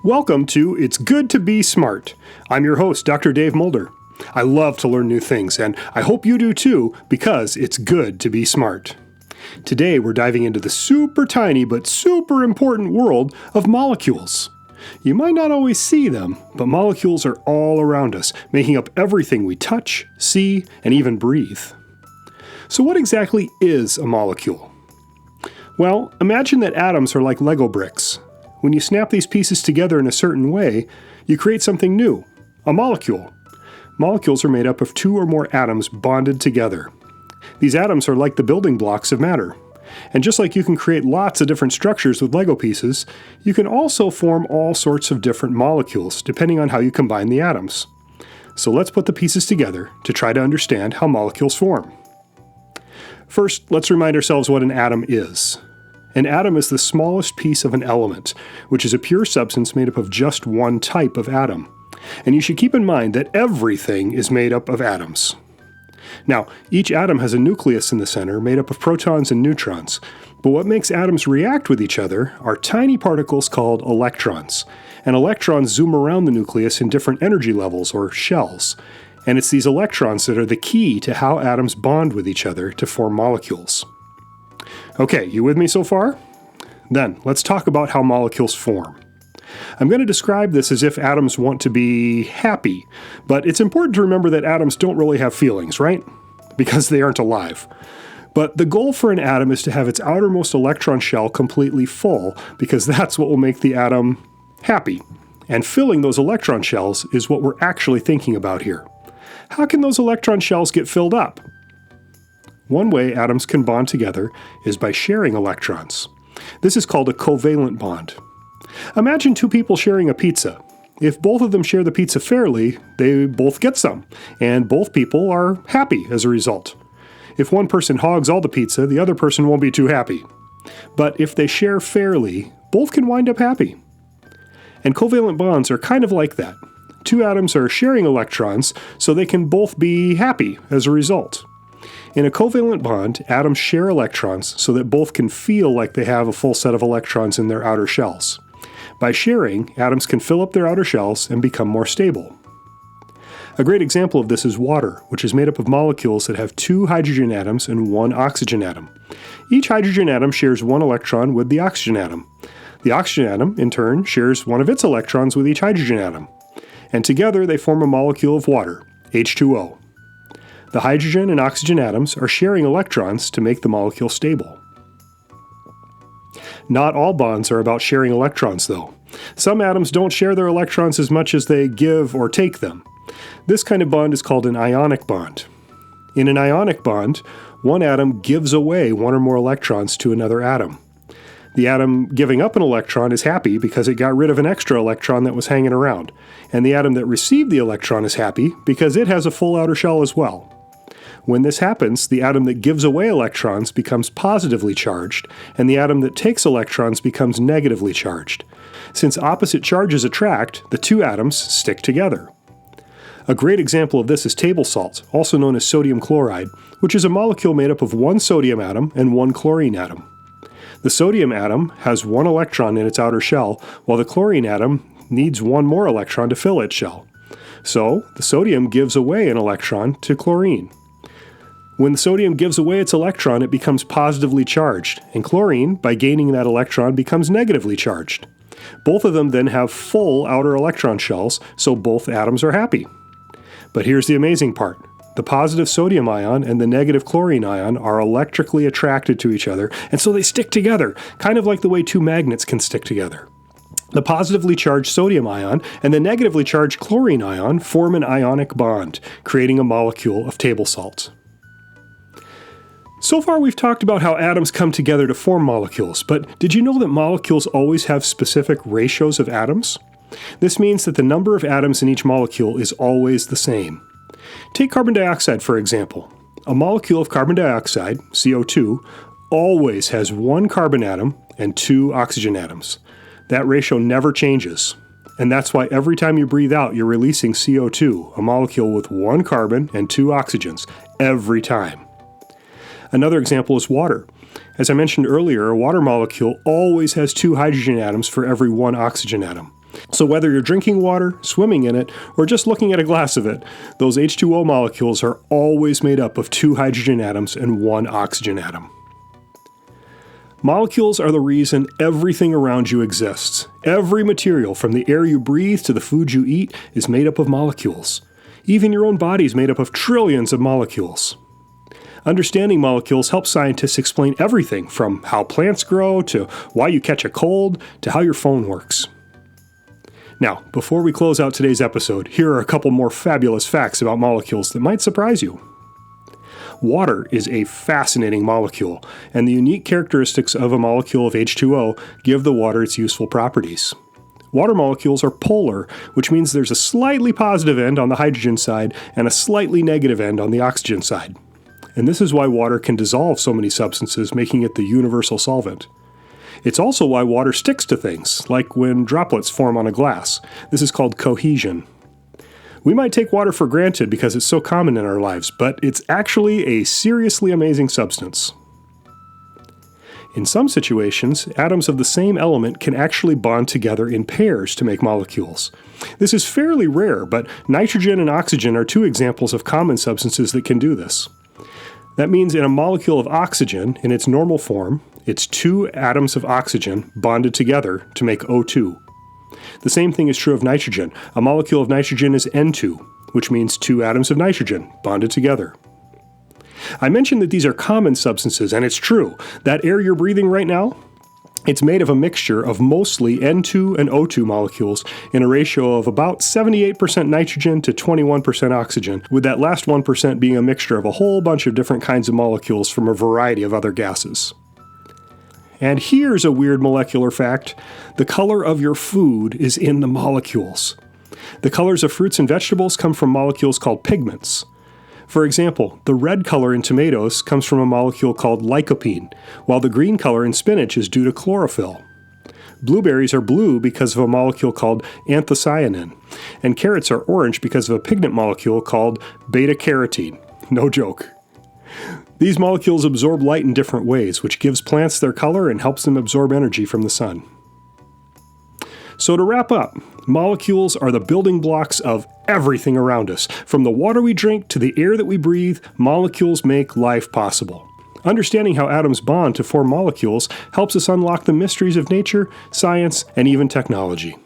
Welcome to It's Good to Be Smart. I'm your host, Dr. Dave Mulder. I love to learn new things, and I hope you do too, because it's good to be smart. Today, we're diving into the super tiny but super important world of molecules. You might not always see them, but molecules are all around us, making up everything we touch, see, and even breathe. So what exactly is a molecule? Well, imagine that atoms are like Lego bricks. When you snap these pieces together in a certain way, you create something new, a molecule. Molecules are made up of two or more atoms bonded together. These atoms are like the building blocks of matter. And just like you can create lots of different structures with Lego pieces, you can also form all sorts of different molecules depending on how you combine the atoms. So let's put the pieces together to try to understand how molecules form. First, let's remind ourselves what an atom is. An atom is the smallest piece of an element, which is a pure substance made up of just one type of atom. And you should keep in mind that everything is made up of atoms. Now, each atom has a nucleus in the center made up of protons and neutrons, but what makes atoms react with each other are tiny particles called electrons. And electrons zoom around the nucleus in different energy levels, or shells. And it's these electrons that are the key to how atoms bond with each other to form molecules. Okay, you with me so far? Then, let's talk about how molecules form. I'm going to describe this as if atoms want to be happy, but it's important to remember that atoms don't really have feelings, right? Because they aren't alive. But the goal for an atom is to have its outermost electron shell completely full, because that's what will make the atom happy. And filling those electron shells is what we're actually thinking about here. How can those electron shells get filled up? One way atoms can bond together is by sharing electrons. This is called a covalent bond. Imagine two people sharing a pizza. If both of them share the pizza fairly, they both get some, and both people are happy as a result. If one person hogs all the pizza, the other person won't be too happy. But if they share fairly, both can wind up happy. And covalent bonds are kind of like that. Two atoms are sharing electrons, so they can both be happy as a result. In a covalent bond, atoms share electrons so that both can feel like they have a full set of electrons in their outer shells. By sharing, atoms can fill up their outer shells and become more stable. A great example of this is water, which is made up of molecules that have two hydrogen atoms and one oxygen atom. Each hydrogen atom shares one electron with the oxygen atom. The oxygen atom, in turn, shares one of its electrons with each hydrogen atom. And together they form a molecule of water, H2O. The hydrogen and oxygen atoms are sharing electrons to make the molecule stable. Not all bonds are about sharing electrons, though. Some atoms don't share their electrons as much as they give or take them. This kind of bond is called an ionic bond. In an ionic bond, one atom gives away one or more electrons to another atom. The atom giving up an electron is happy because it got rid of an extra electron that was hanging around, and the atom that received the electron is happy because it has a full outer shell as well. When this happens, the atom that gives away electrons becomes positively charged, and the atom that takes electrons becomes negatively charged. Since opposite charges attract, the two atoms stick together. A great example of this is table salt, also known as sodium chloride, which is a molecule made up of one sodium atom and one chlorine atom. The sodium atom has one electron in its outer shell, while the chlorine atom needs one more electron to fill its shell. So, the sodium gives away an electron to chlorine. When the sodium gives away its electron, it becomes positively charged, and chlorine, by gaining that electron, becomes negatively charged. Both of them then have full outer electron shells, so both atoms are happy. But here's the amazing part. The positive sodium ion and the negative chlorine ion are electrically attracted to each other, and so they stick together, kind of like the way two magnets can stick together. The positively charged sodium ion and the negatively charged chlorine ion form an ionic bond, creating a molecule of table salt. So far we've talked about how atoms come together to form molecules, but did you know that molecules always have specific ratios of atoms? This means that the number of atoms in each molecule is always the same. Take carbon dioxide, for example. A molecule of carbon dioxide, CO2, always has one carbon atom and two oxygen atoms. That ratio never changes. And that's why every time you breathe out, you're releasing CO2, a molecule with one carbon and two oxygens, every time. Another example is water. As I mentioned earlier, a water molecule always has 2 hydrogen atoms for every 1 oxygen atom. So whether you're drinking water, swimming in it, or just looking at a glass of it, those H2O molecules are always made up of 2 hydrogen atoms and 1 oxygen atom. Molecules are the reason everything around you exists. Every material, from the air you breathe to the food you eat, is made up of molecules. Even your own body is made up of trillions of molecules. Understanding molecules helps scientists explain everything from how plants grow to why you catch a cold to how your phone works. Now, before we close out today's episode, here are a couple more fabulous facts about molecules that might surprise you. Water is a fascinating molecule, and the unique characteristics of a molecule of H2O give the water its useful properties. Water molecules are polar, which means there's a slightly positive end on the hydrogen side and a slightly negative end on the oxygen side. And this is why water can dissolve so many substances, making it the universal solvent. It's also why water sticks to things, like when droplets form on a glass. This is called cohesion. We might take water for granted because it's so common in our lives, but it's actually a seriously amazing substance. In some situations, atoms of the same element can actually bond together in pairs to make molecules. This is fairly rare, but nitrogen and oxygen are 2 examples of common substances that can do this. That means in a molecule of oxygen, in its normal form, it's 2 atoms of oxygen bonded together to make O2. The same thing is true of nitrogen. A molecule of nitrogen is N2, which means 2 atoms of nitrogen bonded together. I mentioned that these are common substances, and it's true. That air you're breathing right now, it's made of a mixture of mostly N2 and O2 molecules in a ratio of about 78% nitrogen to 21% oxygen, with that last 1% being a mixture of a whole bunch of different kinds of molecules from a variety of other gases. And here's a weird molecular fact. The color of your food is in the molecules. The colors of fruits and vegetables come from molecules called pigments. For example, the red color in tomatoes comes from a molecule called lycopene, while the green color in spinach is due to chlorophyll. Blueberries are blue because of a molecule called anthocyanin, and carrots are orange because of a pigment molecule called beta-carotene. No joke. These molecules absorb light in different ways, which gives plants their color and helps them absorb energy from the sun. So to wrap up, molecules are the building blocks of everything around us. From the water we drink to the air that we breathe, molecules make life possible. Understanding how atoms bond to form molecules helps us unlock the mysteries of nature, science, and even technology.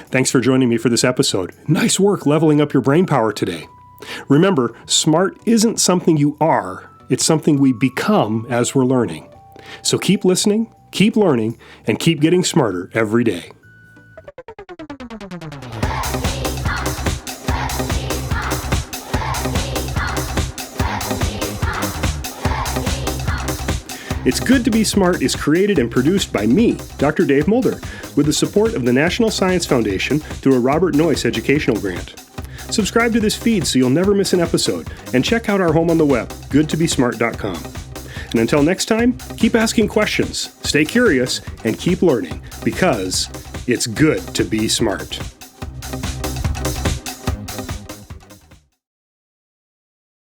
Thanks for joining me for this episode. Nice work leveling up your brain power today. Remember, smart isn't something you are, it's something we become as we're learning. So keep listening, keep learning, and keep getting smarter every day. It's Good to Be Smart is created and produced by me, Dr. Dave Mulder, with the support of the National Science Foundation through a Robert Noyce educational grant. Subscribe to this feed so you'll never miss an episode, and check out our home on the web, goodtobesmart.com. And until next time, keep asking questions, stay curious, and keep learning, because it's good to be smart.